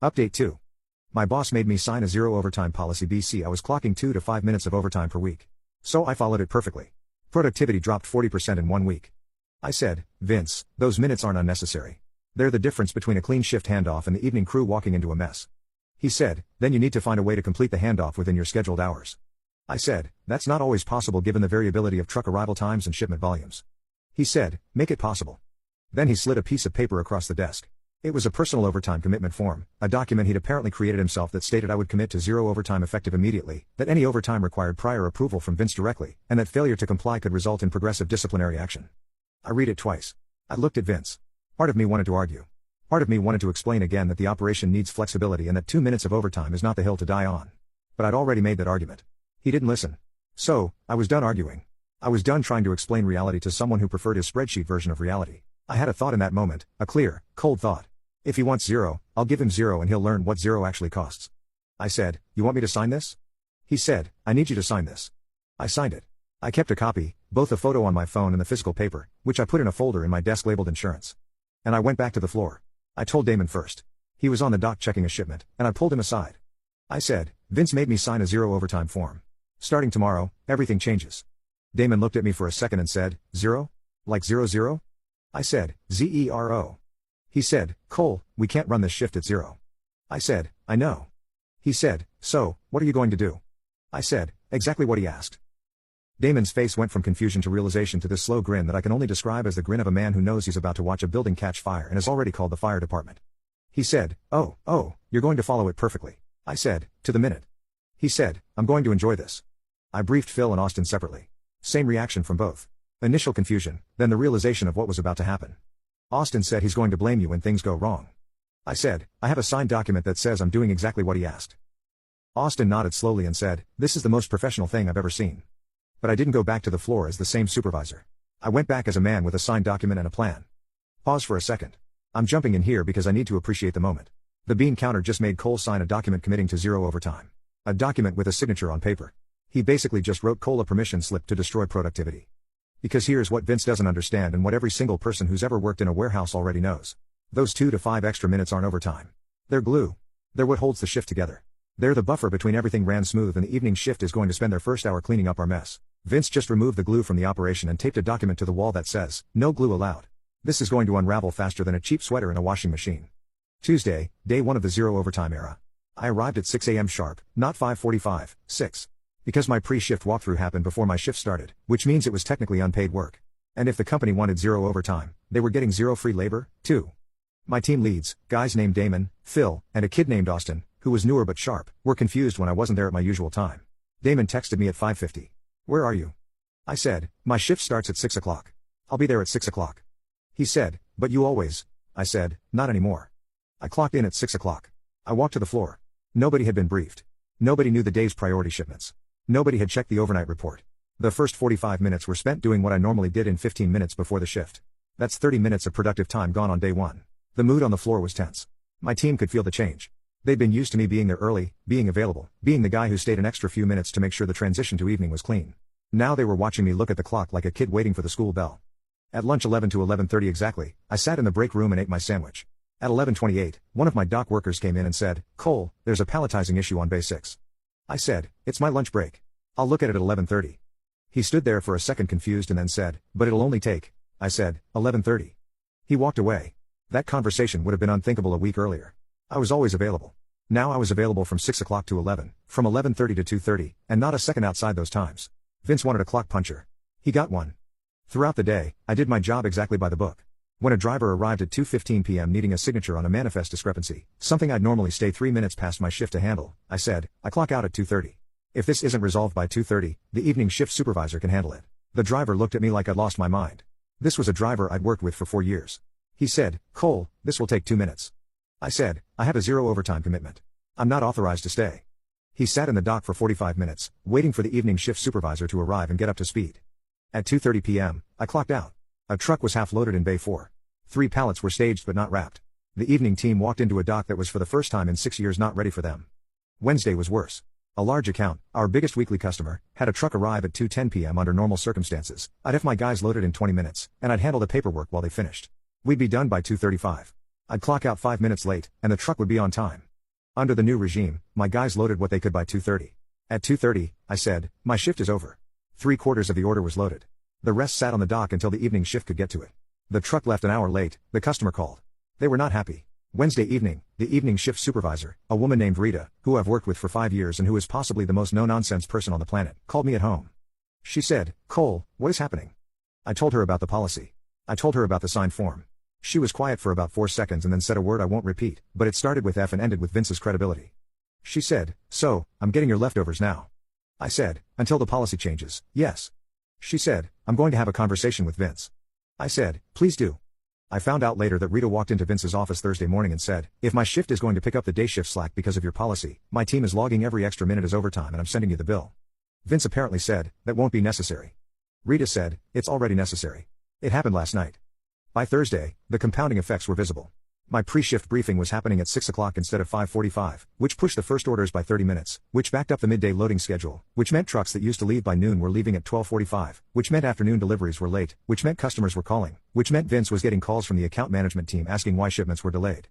Update 2. My boss made me sign a zero overtime policy BC. I was clocking 2 to 5 minutes of overtime per week. So I followed it perfectly. Productivity dropped 40% in 1 week. I said, Vince, those minutes aren't unnecessary. They're the difference between a clean shift handoff and the evening crew walking into a mess. He said, then you need to find a way to complete the handoff within your scheduled hours. I said, that's not always possible given the variability of truck arrival times and shipment volumes. He said, make it possible. Then he slid a piece of paper across the desk. It was a personal overtime commitment form, a document he'd apparently created himself that stated I would commit to zero overtime effective immediately, that any overtime required prior approval from Vince directly, and that failure to comply could result in progressive disciplinary action. I read it twice. I looked at Vince. Part of me wanted to argue. Part of me wanted to explain again that the operation needs flexibility and that 2 minutes of overtime is not the hill to die on. But I'd already made that argument. He didn't listen. So, I was done arguing. I was done trying to explain reality to someone who preferred his spreadsheet version of reality. I had a thought in that moment, a clear, cold thought. If he wants zero, I'll give him zero and he'll learn what zero actually costs. I said, you want me to sign this? He said, I need you to sign this. I signed it. I kept a copy, both a photo on my phone and the physical paper, which I put in a folder in my desk labeled insurance. And I went back to the floor. I told Damon first. He was on the dock checking a shipment, and I pulled him aside. I said, Vince made me sign a zero overtime form. Starting tomorrow, everything changes. Damon looked at me for a second and said, zero? Like 00? I said, zero. He said, Cole, we can't run this shift at zero. I said, I know. He said, so, what are you going to do? I said, exactly what he asked. Damon's face went from confusion to realization to this slow grin that I can only describe as the grin of a man who knows he's about to watch a building catch fire and has already called the fire department. He said, oh, you're going to follow it perfectly. I said, to the minute. He said, I'm going to enjoy this. I briefed Phil and Austin separately. Same reaction from both. Initial confusion, then the realization of what was about to happen. Austin said he's going to blame you when things go wrong. I said, I have a signed document that says I'm doing exactly what he asked. Austin nodded slowly and said, this is the most professional thing I've ever seen. But I didn't go back to the floor as the same supervisor. I went back as a man with a signed document and a plan. Pause for a second. I'm jumping in here because I need to appreciate the moment. The bean counter just made Cole sign a document committing to zero overtime. A document with a signature on paper. He basically just wrote Cole a permission slip to destroy productivity. Because here's what Vince doesn't understand and what every single person who's ever worked in a warehouse already knows. Those 2 to 5 extra minutes aren't overtime. They're glue. They're what holds the shift together. They're the buffer between everything ran smooth and the evening shift is going to spend their first hour cleaning up our mess. Vince just removed the glue from the operation and taped a document to the wall that says, no glue allowed. This is going to unravel faster than a cheap sweater in a washing machine. Tuesday, day 1 of the zero overtime era. I arrived at 6 a.m. sharp, not 5:45, 6. Because my pre-shift walkthrough happened before my shift started, which means it was technically unpaid work. And if the company wanted zero overtime, they were getting zero free labor, too. My team leads, guys named Damon, Phil, and a kid named Austin, who was newer but sharp, were confused when I wasn't there at my usual time. Damon texted me at 5:50. Where are you? I said, my shift starts at 6 o'clock. I'll be there at 6 o'clock. He said, but you always. I said, not anymore. I clocked in at 6 o'clock. I walked to the floor. Nobody had been briefed. Nobody knew the day's priority shipments. Nobody had checked the overnight report. The first 45 minutes were spent doing what I normally did in 15 minutes before the shift. That's 30 minutes of productive time gone on day 1. The mood on the floor was tense. My team could feel the change. They'd been used to me being there early, being available, being the guy who stayed an extra few minutes to make sure the transition to evening was clean. Now they were watching me look at the clock like a kid waiting for the school bell. At lunch 11 to 11:30 exactly, I sat in the break room and ate my sandwich. At 11:28, one of my dock workers came in and said, Cole, there's a palletizing issue on bay 6. I said, it's my lunch break. I'll look at it at 11:30. He stood there for a second confused and then said, but it'll only take, I said, 11:30. He walked away. That conversation would have been unthinkable a week earlier. I was always available. Now I was available from 6 o'clock to 11, from 11:30 to 2:30, and not a second outside those times. Vince wanted a clock puncher. He got one. Throughout the day, I did my job exactly by the book. When a driver arrived at 2:15 p.m. needing a signature on a manifest discrepancy, something I'd normally stay 3 minutes past my shift to handle, I said, I clock out at 2:30. If this isn't resolved by 2:30, the evening shift supervisor can handle it. The driver looked at me like I'd lost my mind. This was a driver I'd worked with for 4 years. He said, Cole, this will take 2 minutes. I said, I have a zero overtime commitment. I'm not authorized to stay. He sat in the dock for 45 minutes, waiting for the evening shift supervisor to arrive and get up to speed. At 2:30 p.m., I clocked out. A truck was half loaded in bay 4. 3 pallets were staged but not wrapped. The evening team walked into a dock that was for the first time in 6 years not ready for them. Wednesday was worse. A large account, our biggest weekly customer, had a truck arrive at 2:10 p.m. under normal circumstances. I'd have my guys loaded in 20 minutes, and I'd handle the paperwork while they finished. We'd be done by 2:35. I'd clock out 5 minutes late, and the truck would be on time. Under the new regime, my guys loaded what they could by 2:30. At 2:30, I said, my shift is over. 3/4 of the order was loaded. The rest sat on the dock until the evening shift could get to it. The truck left an hour late, the customer called. They were not happy. Wednesday evening, the evening shift supervisor, a woman named Rita, who I've worked with for 5 years and who is possibly the most no-nonsense person on the planet, called me at home. She said, Cole, what is happening? I told her about the policy. I told her about the signed form. She was quiet for about 4 seconds and then said a word I won't repeat, but it started with F and ended with Vince's credibility. She said, so, I'm getting your leftovers now. I said, until the policy changes, yes. She said, I'm going to have a conversation with Vince. I said, please do. I found out later that Rita walked into Vince's office Thursday morning and said, if my shift is going to pick up the day shift slack because of your policy, my team is logging every extra minute as overtime and I'm sending you the bill. Vince apparently said, that won't be necessary. Rita said, it's already necessary. It happened last night. By Thursday, the compounding effects were visible. My pre-shift briefing was happening at 6 o'clock instead of 5:45, which pushed the first orders by 30 minutes, which backed up the midday loading schedule, which meant trucks that used to leave by noon were leaving at 12:45, which meant afternoon deliveries were late, which meant customers were calling, which meant Vince was getting calls from the account management team asking why shipments were delayed.